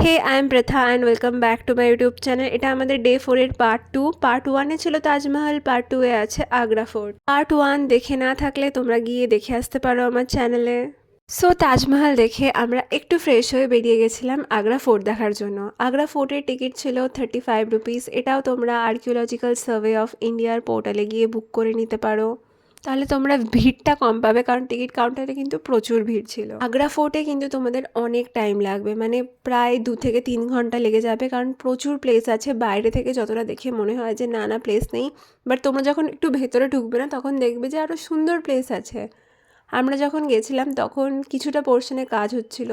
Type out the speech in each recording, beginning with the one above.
Hey I am প্রথা and welcome back to my YouTube channel. এটা আমাদের day 4-এর part 2। Part 1-এ ছিল Taj Mahal, part 2-এ আছে আগ্রা ফোর্ট। পার্ট 1 দেখে না থাকলে তোমরা গিয়ে দেখে আসতে পারো আমার চ্যানেলে। সো তাজমহল দেখে আমরা একটু ফ্রেশ হয়ে বেরিয়ে গেছিলাম আগ্রা ফোর্ট দেখার জন্য। আগ্রা ফোর্টের টিকিট ছিল 35 রুপিস। এটাও তোমরা আর্কিওলজিক্যাল সার্ভে অফ ইন্ডিয়ার পোর্টালে গিয়ে বুক করে নিতে পারো, তাহলে তোমরা ভিড়টা কম পাবে, কারণ টিকিট কাউন্টারে কিন্তু প্রচুর ভিড় ছিল। আগ্রা ফোর্টে কিন্তু তোমাদের অনেক টাইম লাগবে, মানে প্রায় 2 থেকে 3 ঘন্টা লেগে যাবে, কারণ প্রচুর প্লেস আছে। বাইরে থেকে যতটা দেখে মনে হয় যে না প্লেস নেই, বাট তোমরা যখন একটু ভেতরে ঢুকবে না তখন দেখবে যে আরও সুন্দর প্লেস আছে। আমরা যখন গেছিলাম তখন কিছুটা পোর্শনে কাজ হচ্ছিল,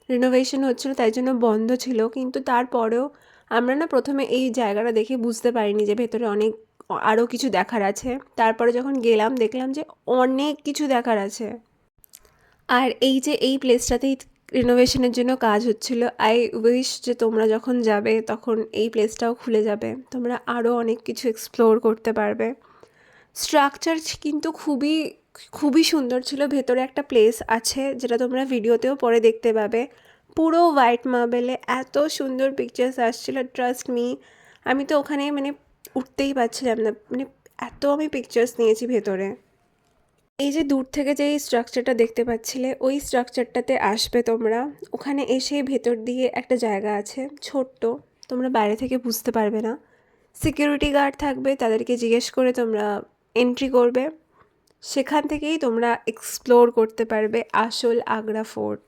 রিনোভেশন হচ্ছিল, তাই জন্য বন্ধ ছিল। কিন্তু তারপরেও আমরা প্রথমে এই জায়গাটা দেখে বুঝতে পারিনি যে ভেতরে অনেক আরও কিছু দেখার আছে। তারপরে যখন গেলাম দেখলাম যে অনেক কিছু দেখার আছে। আর এই যে এই প্লেসটাতেই রিনোভেশনের জন্য কাজ হচ্ছিল। আই উইশ যে তোমরা যখন যাবে তখন এই প্লেসটাও খুলে যাবে, তোমরা আরও অনেক কিছু এক্সপ্লোর করতে পারবে। স্ট্রাকচার কিন্তু খুবই খুবই সুন্দর ছিল। ভেতরে একটা প্লেস আছে যেটা তোমরা ভিডিওতেও পরে দেখতে পাবে, পুরো হোয়াইট মার্বেলে এত সুন্দর পিকচার্স আসছিল, ট্রাস্ট মি। আমি তো ওখানে উঠতেই পারছিলাম না, এত আমি পিকচার্স নিয়েছি ভেতরে। এই যে দূর থেকে যে এই স্ট্রাকচারটা দেখতে পাচ্ছিলে, ওই স্ট্রাকচারটাতে আসবে তোমরা। ওখানে এসে ভেতর দিয়ে একটা জায়গা আছে ছোট্ট, তোমরা বাইরে থেকে বুঝতে পারবে না। সিকিউরিটি গার্ড থাকবে, তাদেরকে জিজ্ঞেস করে তোমরা এন্ট্রি করবে। সেখান থেকেই তোমরা এক্সপ্লোর করতে পারবে আসল আগ্রা ফোর্ট।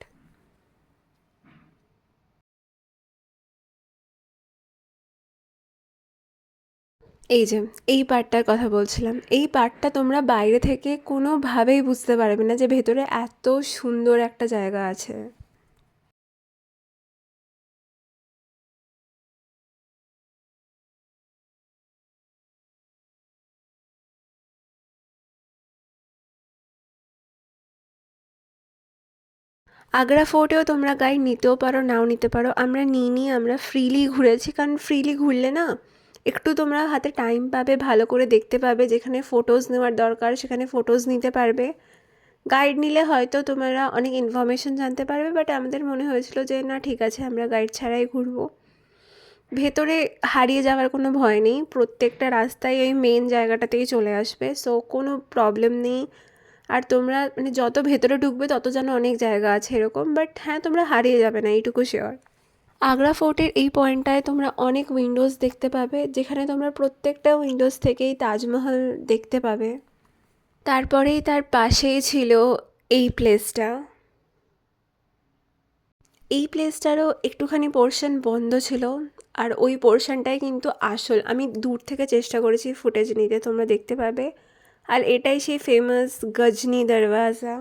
এই যে এই পার্টটার কথা বলছিলাম, এই পার্টটা তোমরা বাইরে থেকে কোনোভাবেই বুঝতে পারবে না যে ভেতরে এত সুন্দর একটা জায়গা আছে। আগ্রা ফোর্টেও তোমরা গাইড নিতেও পারো, নাও নিতে পারো। আমরা নিইনি, আমরা ফ্রিলি ঘুরেছি, কারণ ফ্রিলি ঘুরলে না একটু তোমরা হাতে টাইম পাবে, ভালো করে দেখতে পাবে। যেখানে ফটোজ নেওয়ার দরকার সেখানে ফটোজ নিতে পারবে। গাইড নিলে হয়তো তোমরা অনেক ইনফরমেশন জানতে পারবে, বাট আমাদের মনে হয়েছিল যে না ঠিক আছে, আমরা গাইড ছাড়াই ঘুরবো। ভেতরে হারিয়ে যাওয়ার কোনো ভয় নেই, প্রত্যেকটা রাস্তায় ওই মেন জায়গাটাতেই চলে আসবে, সো কোনো প্রবলেম নেই। আর তোমরা যত ভেতরে ঢুকবে তত যেন অনেক জায়গা আছে এরকম, বাট হ্যাঁ তোমরা হারিয়ে যাবে না, এইটুকু শিওর। আগ্রা ফোর্টের এই পয়েন্টটায় তোমরা অনেক উইন্ডোজ দেখতে পাবে, যেখানে তোমরা প্রত্যেকটা উইন্ডোজ থেকেই তাজমহল দেখতে পাবে। তারপরেই তার পাশেই ছিল এই প্লেসটা। এই প্লেসটারও একটুখানি পোর্শন বন্ধ ছিল, আর ওই পোর্শনটাই কিন্তু আসল। আমি দূর থেকে চেষ্টা করেছি ফুটেজ নিতে, তোমরা দেখতে পাবে। আর এটাই সেই ফেমাস গজনি দরওয়াজা।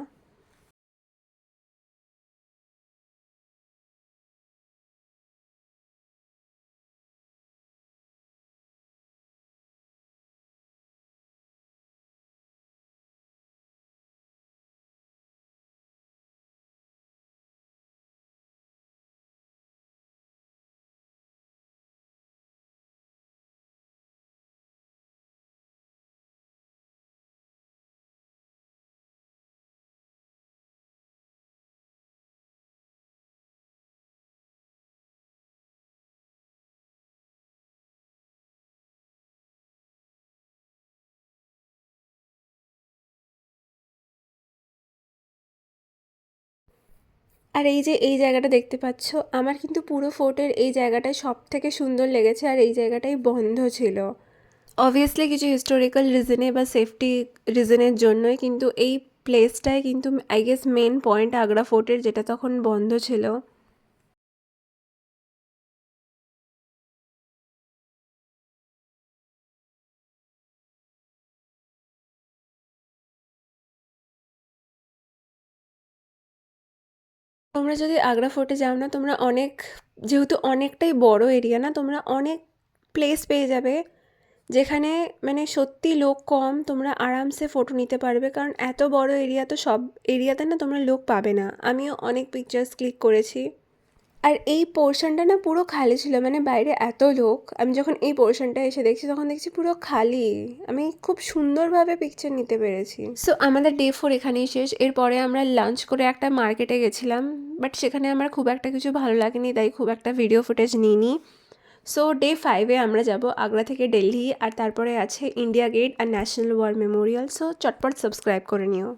আর এই যে এই জায়গাটা দেখতে পাচ্ছ, আমার কিন্তু পুরো ফোর্টের এই জায়গাটাই সব থেকে সুন্দর লেগেছে, আর এই জায়গাটাই বন্ধ ছিল। অবভিয়াসলি কিছু হিস্টোরিক্যাল রিজনে বা সেফটি রিজনের জন্যই, কিন্তু এই প্লেসটাই কিন্তু I guess main point Agra ফোর্টের, যেটা তখন বন্ধ ছিল। তোমরা যদি আগ্রা ফোর্টে যাও না, তোমরা অনেক, যেহেতু অনেকটাই বড় এরিয়া না, তোমরা অনেক প্লেস পেয়ে যাবে যেখানে সত্যি লোক কম, তোমরা আরামসে ফটো নিতে পারবে। কারণ এত বড় এরিয়া, তো সব এরিয়াতে না তোমরা লোক পাবে না। আমিও অনেক পিকচার্স ক্লিক করেছি। আর এই পোর্শনটা না পুরো খালি ছিল, মানে বাইরে এত লোক, আমি যখন এই পোর্শনটা এসে দেখছি তখন দেখছি পুরো খালি। আমি খুব সুন্দরভাবে পিকচার নিতে পেরেছি। সো আমাদের ডে 4 এখানেই শেষ। এরপরে আমরা লাঞ্চ করে একটা মার্কেটে গেছিলাম, বাট সেখানে আমার খুব একটা কিছু ভালো লাগেনি, তাই খুব একটা ভিডিও ফুটেজ নিইনি। সো ডে 5-এ আমরা যাব আগ্রা থেকে দিল্লি, আর তারপরে আছে ইন্ডিয়া গেট আর ন্যাশনাল ওয়ার মেমোরিয়াল। সো চটপট সাবস্ক্রাইব করে নিও।